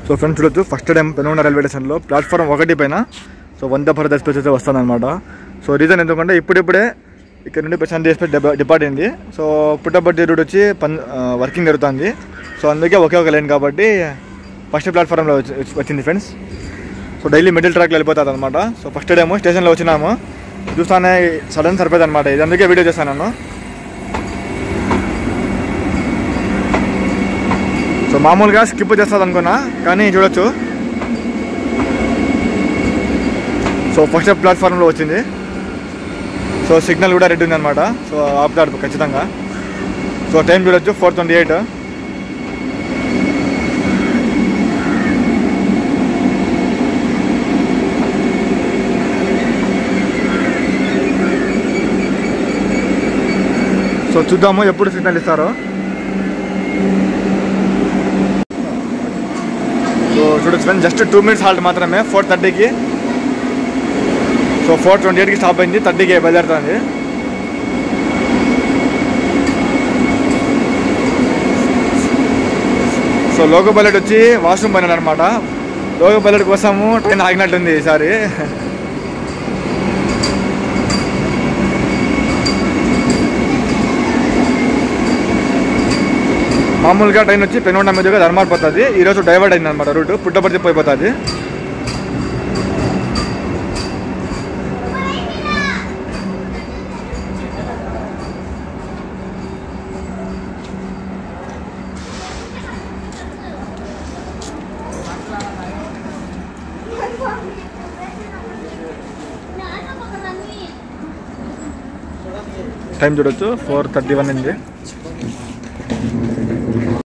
So friends చూడొచ్చు first time Penugonda railway స్టేషన్లో platform 1 పైన సో వందే భారత్ ఎక్స్ప్రెస్ అయితే వస్తుందన్నమాట. సో రీజన్ ఎందుకంటే ఇప్పుడిప్పుడే ఇక్కడ నుండి ప్రశాంత్ ఎక్స్ప్రెస్ డిపార్ట్ అయింది. సో పుట్టపర్తి రూట్ వచ్చి వర్కింగ్ జరుగుతుంది. సో అందుకే ఒకే ఒక లైన్ కాబట్టి ఫస్ట్ ప్లాట్ఫామ్లో వచ్చింది ఫ్రెండ్స్. సో డైలీ మిడిల్ ట్రాక్లో వెళ్ళిపోతుంది అనమాట. సో ఫస్ట్ టైం స్టేషన్లో వచ్చినాము, చూస్తానే సడన్ సర్ప్రైజ్ అనమాట. ఇది అందుకే వీడియో చేస్తాను నేను. సో మామూలుగా స్కిప్ చేస్తుంది అనుకున్నా, కానీ చూడొచ్చు సో ఫస్ట్ ప్లాట్ఫామ్లో వచ్చింది. సో సిగ్నల్ కూడా రెడ్ ఉంది అనమాట. సో ఆపుతాడు ఖచ్చితంగా. సో టైం చూడొచ్చు 4:28. సో చూద్దాము ఎప్పుడు సిగ్నల్ ఇస్తారో. సో చూడొచ్చు ఫ్రెండ్స్, జస్ట్ 2 minutes హాల్ట్ మాత్రమే 4:30కి. సో 4:28కి స్టాప్ అయింది, 30కి బయలుదేరుతుంది. సో లోకో పైలట్ వచ్చి వాష్రూమ్ పోయినాడు అనమాట. లోకో పైలట్ కోసము ట్రైన్ ఆగినట్టుంది ఈసారి. మామూలుగా ట్రైన్ వచ్చి పెనుగొండ మీదుగా ధర్మార్ పోతుంది. ఈరోజు డైవర్ట్ అయింది అనమాట, రూట్ పుట్టపర్తి పోయిపోతుంది. టైం చూడొచ్చు 4:31 అయింది.